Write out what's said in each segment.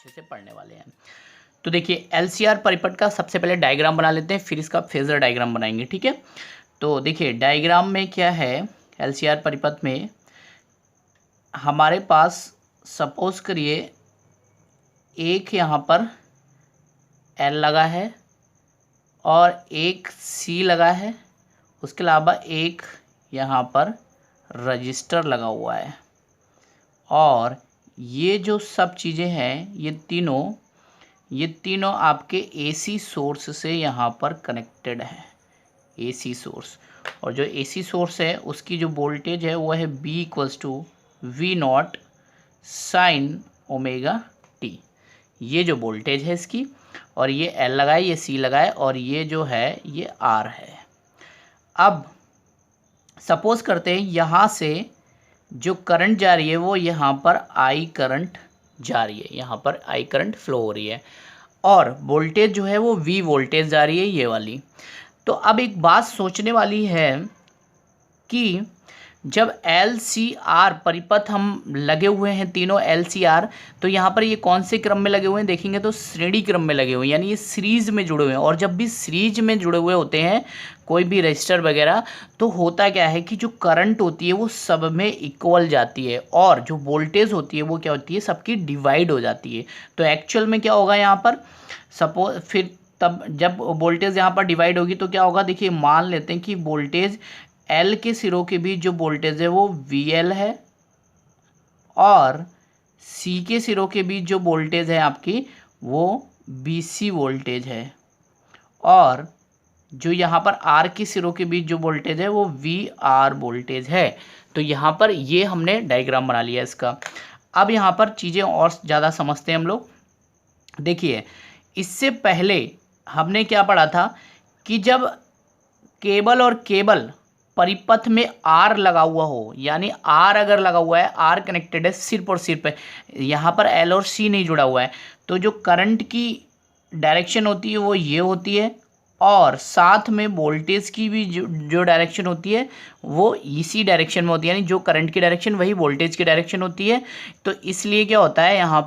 अच्छे से पढ़ने वाले हैं। तो देखिए LCR परिपथ का सबसे पहले डायग्राम बना लेते हैं, फिर इसका फेजर डायग्राम बनाएंगे, ठीक है। तो देखिए डायग्राम में क्या है, LCR परिपथ में हमारे पास सपोज करिए एक यहाँ पर L लगा है और एक C लगा है, उसके अलावा एक यहाँ पर रजिस्टर लगा हुआ है, और ये जो सब चीज़ें हैं ये तीनों आपके AC सोर्स से यहाँ पर कनेक्टेड है, AC सोर्स। और जो AC सोर्स है उसकी जो वोल्टेज है वो है B = V0 sin omega t, ये जो वोल्टेज है इसकी, और ये L लगाए, ये C लगाए, और ये जो है ये R है। अब सपोज करते हैं यहाँ से जो करंट जा रही है वो यहाँ पर I करंट जा रही है, यहाँ पर I करंट फ्लो हो रही है, और वोल्टेज जो है वो V वोल्टेज जा रही है, ये वाली। तो अब एक बात सोचने वाली है कि जब LCR परिपथ हम लगे हुए हैं तीनों LCR, तो यहाँ पर ये कौन से क्रम में लगे हुए हैं देखेंगे तो श्रेणी क्रम में लगे हुए हैं, यानी ये सीरीज में जुड़े हुए हैं। और जब भी सीरीज में जुड़े हुए होते हैं कोई भी रजिस्टर वगैरह, तो होता क्या है कि जो करंट होती है वो सब में इक्वल जाती है, और जो वोल्टेज होती है वो क्या होती है, सबकी डिवाइड हो जाती है। तो एक्चुअल में क्या होगा यहाँ पर, सपोज फिर तब जब वोल्टेज यहाँ पर डिवाइड होगी तो क्या होगा, देखिए मान लेते हैं कि वोल्टेज L के सिरों के बीच जो वोल्टेज है वो VL है, और C के सिरों के बीच जो वोल्टेज है आपकी वो BC वोल्टेज है, और जो यहाँ पर R के सिरों के बीच जो वोल्टेज है वो VR वोल्टेज है। तो यहाँ पर ये हमने डायग्राम बना लिया इसका। अब यहाँ पर चीज़ें और ज़्यादा समझते हैं हम लोग। देखिए इससे पहले हमने क्या पढ़ा था कि जब केबल और केबल परिपथ में R लगा हुआ हो, यानी R अगर लगा हुआ है, R कनेक्टेड है सिर्फ और सिर्फ, यहाँ पर L और C नहीं जुड़ा हुआ है, तो जो करंट की डायरेक्शन होती है वो ये होती है, और साथ में वोल्टेज की भी जो डायरेक्शन होती है वो इसी डायरेक्शन में होती है, यानी जो करंट की डायरेक्शन वही वोल्टेज की डायरेक्शन होती है। तो इसलिए क्या होता है यहाँ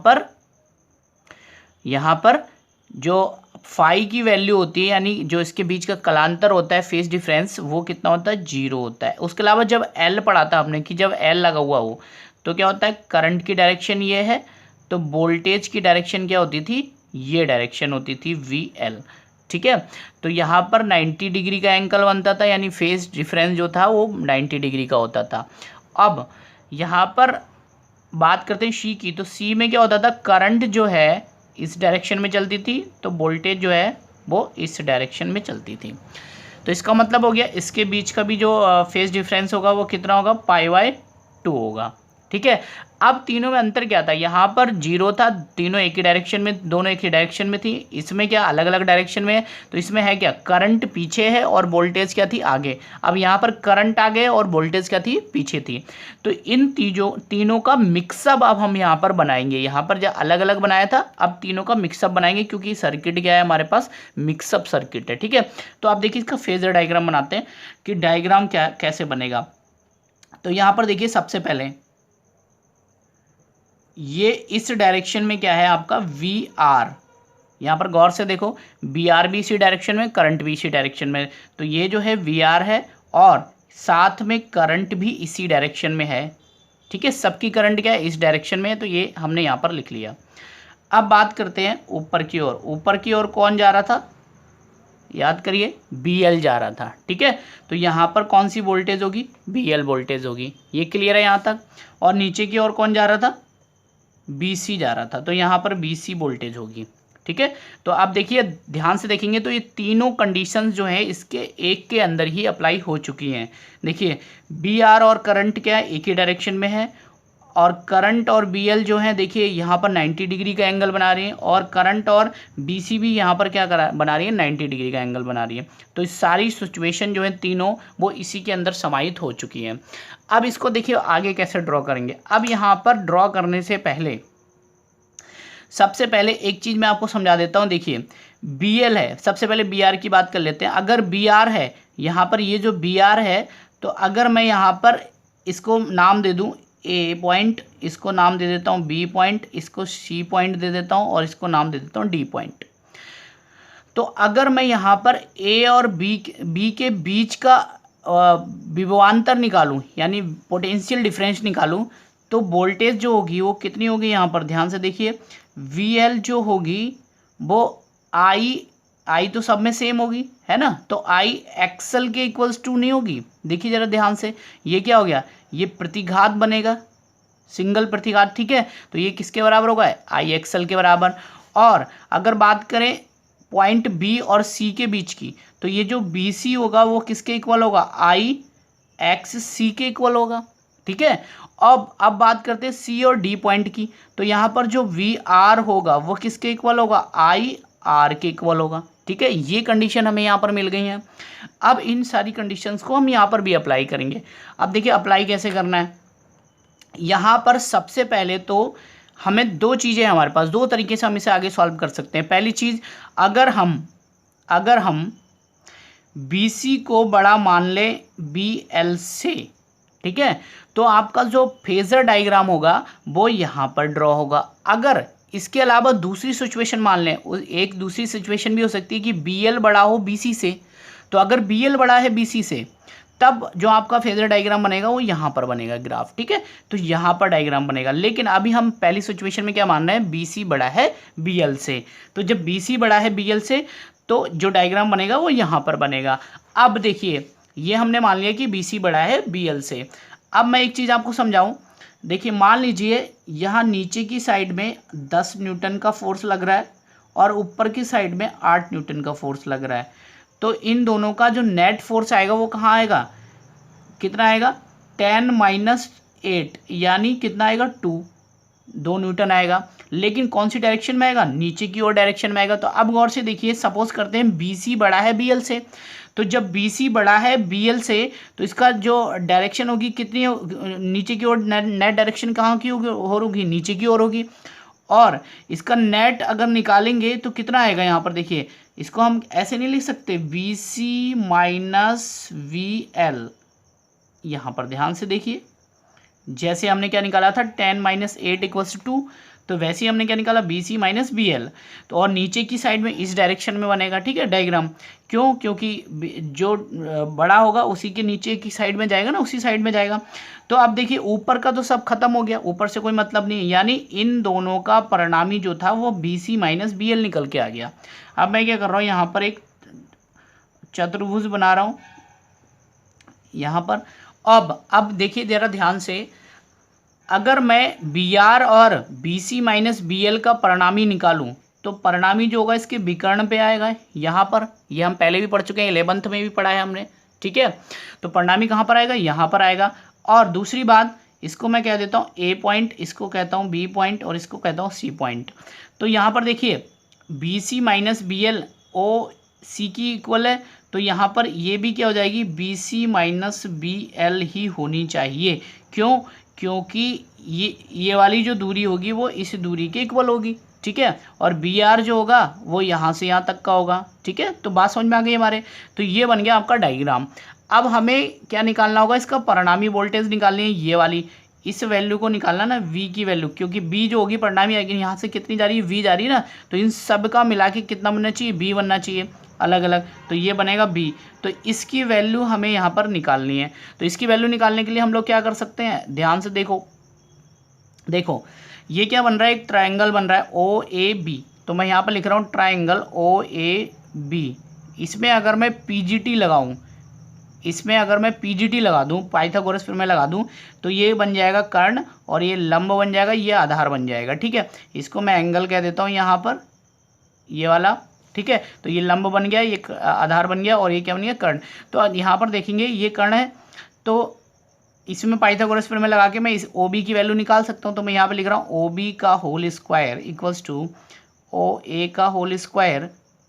पर जो फाई की वैल्यू होती है, यानी जो इसके बीच का कलांतर होता है, फेज डिफरेंस, वो कितना होता है, 0 होता है। उसके अलावा जब L पढ़ा था आपने कि जब L लगा हुआ हो तो क्या होता है, करंट की डायरेक्शन ये है, तो वोल्टेज की डायरेक्शन क्या होती थी, ये डायरेक्शन होती थी VL, ठीक है। तो यहाँ पर 90 डिग्री का एंगल बनता था, यानी फेज डिफरेंस जो था वो 90 डिग्री का होता था। अब यहाँ पर बात करते हैं C की, तो C में क्या होता था, करंट जो है इस डायरेक्शन में चलती थी, तो वोल्टेज जो है वो इस डायरेक्शन में चलती थी। तो इसका मतलब हो गया इसके बीच का भी जो फेज डिफरेंस होगा वो कितना होगा, π/2 होगा, ठीक है। अब तीनों में अंतर क्या था, यहाँ पर 0 था, तीनों एक ही डायरेक्शन में, दोनों एक ही डायरेक्शन में थी। इसमें क्या अलग अलग डायरेक्शन में है, तो इसमें है क्या, करंट पीछे है और वोल्टेज क्या थी, आगे। अब यहाँ पर करंट आगे और वोल्टेज क्या थी, पीछे थी। तो इन तीनों का मिक्सअप अब हम यहाँ पर बनाएंगे। यहाँ पर जो अलग अलग बनाया था, अब तीनों का मिक्सअप बनाएंगे, क्योंकि सर्किट क्या है हमारे पास, मिक्सअप सर्किट है, ठीक है। तो आप देखिए इसका फेजर डायग्राम बनाते हैं कि डायग्राम क्या कैसे बनेगा। तो यहाँ पर देखिए सबसे पहले ये इस डायरेक्शन में क्या है आपका, VR, यहाँ पर गौर से देखो, VR भी इसी डायरेक्शन में, करंट भी इसी डायरेक्शन में, तो ये जो है VR है, और साथ में करंट भी इसी डायरेक्शन में है, ठीक है। सबकी करंट क्या है, इस डायरेक्शन में है, तो ये हमने यहाँ पर लिख लिया। अब बात करते हैं ऊपर की ओर। ऊपर की ओर कौन जा रहा था, याद करिए, BL जा रहा था, ठीक है। तो यहाँ पर कौन सी वोल्टेज होगी, BL वोल्टेज होगी, ये क्लियर है यहाँ तक। और नीचे की ओर कौन जा रहा था, BC जा रहा था, तो यहाँ पर BC वोल्टेज होगी, ठीक है। तो आप देखिए ध्यान से देखेंगे तो ये तीनों कंडीशंस जो है इसके एक के अंदर ही अप्लाई हो चुकी हैं। देखिए BR और करंट क्या है, एक ही डायरेक्शन में है, और करंट और BL जो है देखिए यहाँ पर 90 डिग्री का एंगल बना रही है, और करंट और BC भी यहाँ पर क्या बना रही है, 90 डिग्री का एंगल बना रही है। तो इस सारी सिचुएशन जो है तीनों वो इसी के अंदर समाहित हो चुकी हैं। अब इसको देखिए आगे कैसे ड्रॉ करेंगे। अब यहाँ पर ड्रॉ करने से पहले सबसे पहले एक चीज़ मैं आपको समझा देता हूँ। देखिए BL है, सबसे पहले BR की बात कर लेते हैं। अगर BR है, यहाँ पर ये जो BR है, तो अगर मैं यहाँ पर इसको नाम दे दूँ ए पॉइंट, इसको नाम दे देता हूँ बी पॉइंट, इसको सी पॉइंट दे देता हूँ और इसको नाम दे देता हूँ डी पॉइंट। तो अगर मैं यहाँ पर ए और बी के बीच का विभवांतर निकालूं, यानी पोटेंशियल डिफरेंस निकालूं, तो वोल्टेज जो होगी वो कितनी होगी, यहाँ पर ध्यान से देखिए, वी एल जो होगी वो आई तो सब में सेम होगी, है ना, तो आई एक्सएल के इक्वल्स टू नहीं होगी। देखिए जरा ध्यान से, ये क्या हो गया, ये प्रतिघात बनेगा, सिंगल प्रतिघात, ठीक है, तो ये किसके बराबर होगा, आई एक्सएल के बराबर। और अगर बात करें पॉइंट बी और सी के बीच की, तो ये जो बी सी होगा वो किसके इक्वल होगा, आई एक्स सी के इक्वल होगा, ठीक है। अब बात करते हैं सी और डी पॉइंट की, तो यहाँ पर जो वी आर होगा वो किसके इक्वल होगा, आई आर के इक्वल होगा, ठीक है। ये कंडीशन हमें यहाँ पर मिल गई हैं। अब इन सारी कंडीशंस को हम यहाँ पर भी अप्लाई करेंगे। अब देखिए अप्लाई कैसे करना है। यहाँ पर सबसे पहले तो हमें दो चीज़ें हमारे पास, दो तरीके से हम इसे आगे सॉल्व कर सकते हैं। पहली चीज़, अगर हम बी सी को बड़ा मान लें बी एल से, ठीक है, तो आपका जो फेजर डायग्राम होगा वो यहाँ पर ड्रॉ होगा। अगर इसके अलावा दूसरी सिचुएशन मान लें, एक दूसरी सिचुएशन भी हो सकती है कि बी एल बड़ा हो बी सी से, तो अगर बी एल बड़ा है बी सी से, तब जो आपका फेजर डायग्राम बनेगा वो यहाँ पर बनेगा ग्राफ, ठीक है, तो यहाँ पर डायग्राम बनेगा। लेकिन अभी हम पहली सिचुएशन में क्या मान रहे हैं, बी सी बड़ा है बी एल से, तो जब बी सी बड़ा है बी एल से तो जो डायग्राम बनेगा वो यहाँ पर बनेगा। अब देखिए ये हमने मान लिया कि बी सी बड़ा है बी एल से। अब मैं एक चीज़ आपको समझाऊं, देखिए मान लीजिए यहाँ नीचे की साइड में 10 न्यूटन का फोर्स लग रहा है और ऊपर की साइड में 8 न्यूटन का फोर्स लग रहा है, तो इन दोनों का जो नेट फोर्स आएगा वो कहाँ आएगा, कितना आएगा, 10 - 8 यानी कितना आएगा, 2 न्यूटन आएगा। लेकिन कौन सी डायरेक्शन में आएगा, नीचे की ओर डायरेक्शन में आएगा। तो अब गौर से देखिए, सपोज करते हैं बी सी बड़ा है बी एल से, तो जब बी सी बड़ा है बी एल से तो इसका जो डायरेक्शन होगी कितनी, नीचे की ओर, नेट डायरेक्शन कहाँ की होगी, नीचे की ओर होगी। और इसका नेट अगर निकालेंगे तो कितना आएगा, यहाँ पर देखिए, इसको हम ऐसे नहीं लिख सकते, B C minus V L, यहाँ पर ध्यान से देखिए, जैसे हमने क्या निकाला था 10 - 8 = 2, तो वैसे ही हमने क्या निकाला, B C minus B L, तो और नीचे की साइड में इस डायरेक्शन में बनेगा, ठीक है, डायग्राम। क्यों, क्योंकि जो बड़ा होगा उसी के नीचे की साइड में जाएगा ना, उसी साइड में जाएगा। तो अब देखिए ऊपर का तो सब खत्म हो गया, ऊपर से कोई मतलब नहीं है, यानी इन दोनों का परिणामी जो था वो B C minus B L निकल के आ गया। अब मैं क्या कर रहा हूँ, यहाँ पर एक चतुर्भुज बना रहा हूँ यहाँ पर। अब देखिए जरा ध्यान से, अगर मैं बी आर और B C minus B L का परिणामी निकालूं तो परिणामी जो होगा इसके विकर्ण पे आएगा यहाँ पर, ये हम पहले भी पढ़ चुके हैं, 11th में भी पढ़ा है हमने, ठीक है। तो परिणामी कहाँ पर आएगा, यहाँ पर आएगा। और दूसरी बात, इसको मैं कह देता हूँ ए पॉइंट, इसको कहता हूँ बी पॉइंट और इसको कहता हूँ सी पॉइंट। तो यहाँ पर देखिए B C minus B L O C की इक्वल है, तो यहाँ पर ये भी क्या हो जाएगी, B C minus B L ही होनी चाहिए। क्यों, क्योंकि ये वाली जो दूरी होगी वो इस दूरी के इक्वल होगी, ठीक है, और बी आर जो होगा वो यहाँ से यहाँ तक का होगा, ठीक है। तो बात समझ में आ गई हमारे। तो ये बन गया आपका डायग्राम। अब हमें क्या निकालना होगा, इसका परिणामी वोल्टेज निकालनी है, ये वाली, इस वैल्यू को निकालना ना, v की वैल्यू, क्योंकि b जो होगी परिणामी आएगी, यहाँ से कितनी जा रही है, v जा रही है ना, तो इन सब का मिला के कितना बनना चाहिए, b बनना चाहिए अलग अलग, तो ये बनेगा b। तो इसकी वैल्यू हमें यहाँ पर निकालनी है। तो इसकी वैल्यू निकालने के लिए हम लोग क्या कर सकते हैं, ध्यान से देखो ये क्या बन रहा है, एक ट्राइंगल बन रहा है ओ ए बी। तो मैं यहाँ पर लिख रहा हूँ ट्राइंगल ओ ए बी। इसमें अगर मैं पीजीटी लगाऊँ, लगा दूं, पाइथागोरस फिर मैं लगा दूं, तो ये बन जाएगा कर्ण और ये लंब बन जाएगा, ये आधार बन जाएगा, ठीक है। इसको मैं एंगल कह देता हूँ यहाँ पर, ये वाला, ठीक है। तो ये लंब बन गया, ये आधार बन गया और ये क्या बन गया, कर्ण। तो यहाँ पर देखेंगे ये कर्ण है, तो इसमें पाइथागोरस फिर मैं लगा के मैं इस ओ बी की वैल्यू निकाल सकता हूँ। तो मैं यहाँ पर लिख रहा हूँ ओ बी का whole square equals to O A का whole square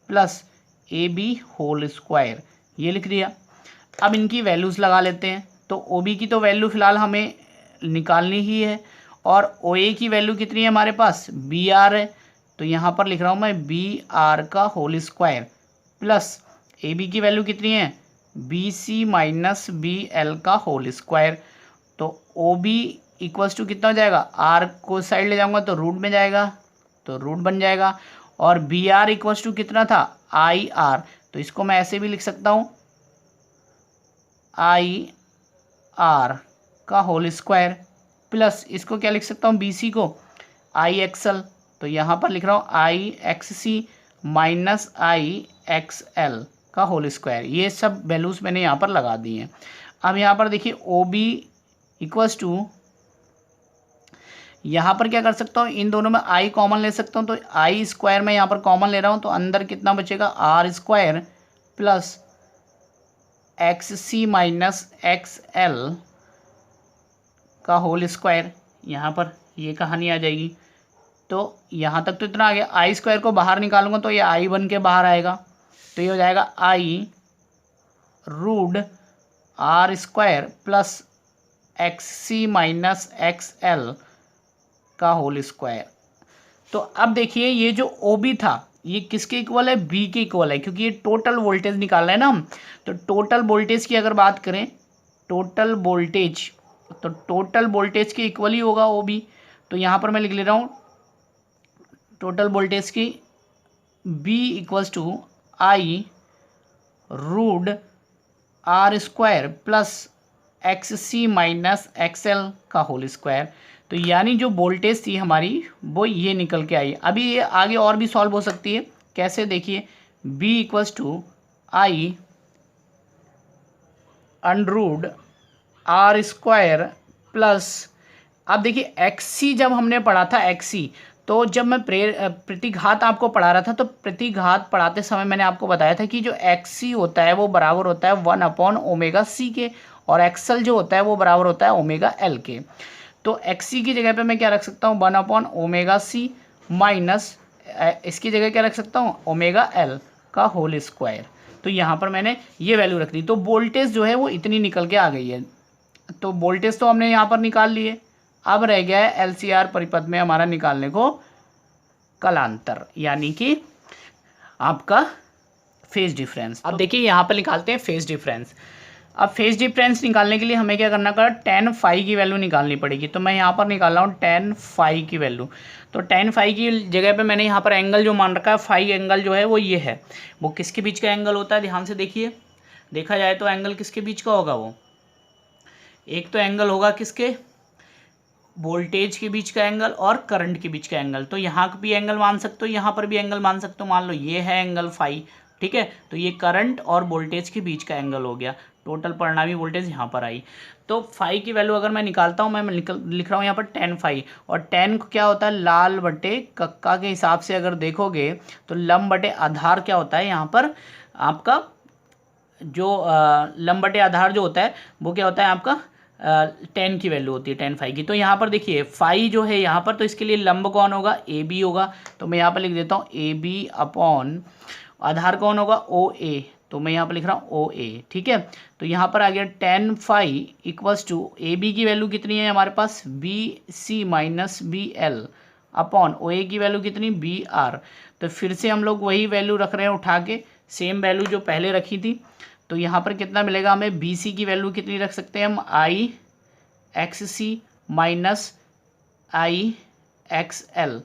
plus A B whole square, ये लिख दिया। अब इनकी वैल्यूज़ लगा लेते हैं। तो ओ बी की तो वैल्यू फ़िलहाल हमें निकालनी ही है, और ओ ए की वैल्यू कितनी है हमारे पास, बी आर है, तो यहाँ पर लिख रहा हूँ मैं बी आर का whole square plus A B की वैल्यू कितनी है, B C minus B L का होल स्क्वायर। तो ओ बी इक्वल्स टू कितना हो जाएगा, आर को साइड ले जाऊंगा तो रूट में जाएगा, तो रूट बन जाएगा। और बी आर इक्वल्स टू कितना था, आई आर, तो इसको मैं ऐसे भी लिख सकता हूँ, आई आर का होल स्क्वायर, प्लस इसको क्या लिख सकता हूँ, बी सी को आई एक्सएल, तो यहाँ पर लिख रहा हूँ आई एक्स सी माइनस आई एक्स एल का होल स्क्वायर। ये सब वैल्यूज़ मैंने यहाँ पर लगा दी हैं। अब यहाँ पर देखिए ओ बी इक्वल्स टू, यहाँ पर क्या कर सकता हूँ, इन दोनों में आई कॉमन ले सकता हूँ, तो आई स्क्वायर में यहाँ पर कॉमन ले रहा हूँ, तो अंदर कितना बचेगा, R square plus X C minus X L का होल स्क्वायर। यहाँ पर ये कहानी आ जाएगी। तो यहाँ तक तो इतना आ गया। आई स्क्वायर को बाहर निकालूंगा तो ये आई बन के बाहर आएगा, तो ये हो जाएगा I root R square plus X C minus X L का होल स्क्वायर। तो अब देखिए ये जो ओ बी था ये किसके इक्वल है, बी के इक्वल है, क्योंकि ये टोटल वोल्टेज निकाल रहे हैं ना हम। तो टोटल वोल्टेज की अगर बात करें, टोटल वोल्टेज, तो टोटल वोल्टेज के इक्वल ही होगा ओ बी। तो यहाँ पर मैं लिख ले रहा हूँ टोटल वोल्टेज की B equals to I root R square plus X C minus X L का होल स्क्वायर। तो यानी जो वोल्टेज थी हमारी वो ये निकल के आई। अभी ये आगे और भी सॉल्व हो सकती है, कैसे देखिए, b equals to I under root R square plus, अब देखिए एक्स सी जब हमने पढ़ा था, एक्स सी, तो जब मैं प्रतिघात आपको पढ़ा रहा था तो प्रतिघात पढ़ाते समय मैंने आपको बताया था कि जो एक्स सी होता है वो बराबर होता है 1/ओमेगा c के, और एक्सएल जो होता है वो बराबर होता है ओमेगा एल के। तो एक्स सी की जगह पे मैं क्या रख सकता हूँ, 1/ओमेगा c माइनस इसकी जगह क्या रख सकता हूँ, ओमेगा एल का होल स्क्वायर। तो यहाँ पर मैंने ये वैल्यू रख दी, तो वोल्टेज जो है वो इतनी निकल के आ गई है। तो वोल्टेज तो हमने यहाँ पर निकाल लिए, अब रह गया है एलसीआर परिपथ में हमारा निकालने को कलांतर, यानी कि आपका फेज डिफरेंस। अब देखिए यहाँ पर निकालते हैं फेज डिफरेंस। अब फेज डिफरेंस निकालने के लिए हमें क्या करना पड़ा, tan फाई की वैल्यू निकालनी पड़ेगी। तो मैं यहाँ पर निकाल रहा हूँ tan फाई की वैल्यू। तो tan फाई की जगह पे मैंने यहाँ पर एंगल जो मान रखा है, फाई एंगल जो है वो ये है। वो किसके बीच का एंगल होता है, ध्यान से देखिए, देखा जाए तो एंगल किसके बीच का होगा, वो एक तो एंगल होगा किसके, वोल्टेज के बीच का एंगल और करंट के बीच का एंगल। तो यहाँ भी एंगल मान सकते हो, यहाँ पर भी एंगल मान सकते हो। मान लो ये है एंगल फाई, ठीक है, तो ये करंट और वोल्टेज के बीच का एंगल हो गया। टोटल परिणामी वोल्टेज यहाँ पर आई। तो फाई की वैल्यू अगर मैं निकालता हूँ, मैं लिख रहा हूँ यहाँ पर tan फाई, और tan क्या होता है, लाल बटे कक्का के हिसाब से अगर देखोगे तो लंब बटे आधार क्या होता है, यहाँ पर आपका जो लंब बटे आधार जो होता है वो क्या होता है आपका tan की वैल्यू होती है, tan फाई की। तो यहाँ पर देखिए फाई जो है यहाँ पर, तो इसके लिए लंब कौन होगा, ए बी होगा। तो मैं यहाँ पर लिख देता हूँ ए बी अपॉन आधार कौन होगा, ओ ए, तो मैं यहाँ पर लिख रहा हूँ ओ ए, ठीक है। तो यहाँ पर आ गया tan phi equals to A B की वैल्यू कितनी है हमारे पास, B C minus B L upon O A की वैल्यू कितनी, बी आर। तो फिर से हम लोग वही वैल्यू रख रहे हैं उठा के, सेम वैल्यू जो पहले रखी थी। तो यहाँ पर कितना मिलेगा हमें, बी सी की वैल्यू कितनी रख सकते हैं हम, आई एक्स सी माइनस आई एक्स एल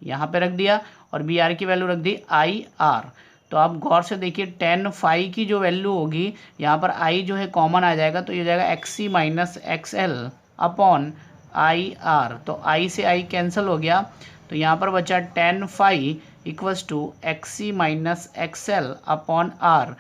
यहाँ पर रख दिया, और बी आर की वैल्यू रख दी आई आर। तो आप गौर से देखिए tan फाई की जो वैल्यू होगी, यहाँ पर आई जो है कॉमन आ जाएगा, तो ये जाएगा X C minus X L upon I R. तो आई से आई कैंसिल हो गया, तो यहाँ पर बचा tan phi equals to X C minus X L upon R.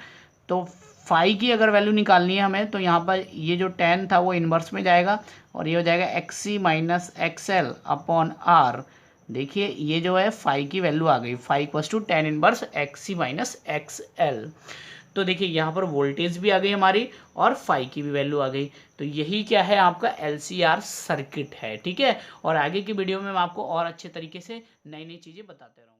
तो फाई की अगर वैल्यू निकालनी है हमें, तो यहाँ पर ये जो tan था वो इन्वर्स में जाएगा, और ये हो जाएगा X C minus X L upon R. देखिए ये जो है फाई की वैल्यू आ गई, phi equals to tan inverse X C minus X L. तो देखिए यहाँ पर वोल्टेज भी आ गई हमारी और फाई की भी वैल्यू आ गई। तो यही क्या है, आपका एलसीआर सर्किट है, ठीक है। और आगे की वीडियो में मैं आपको और अच्छे तरीके से नई नई चीज़ें बताते रहूँगा।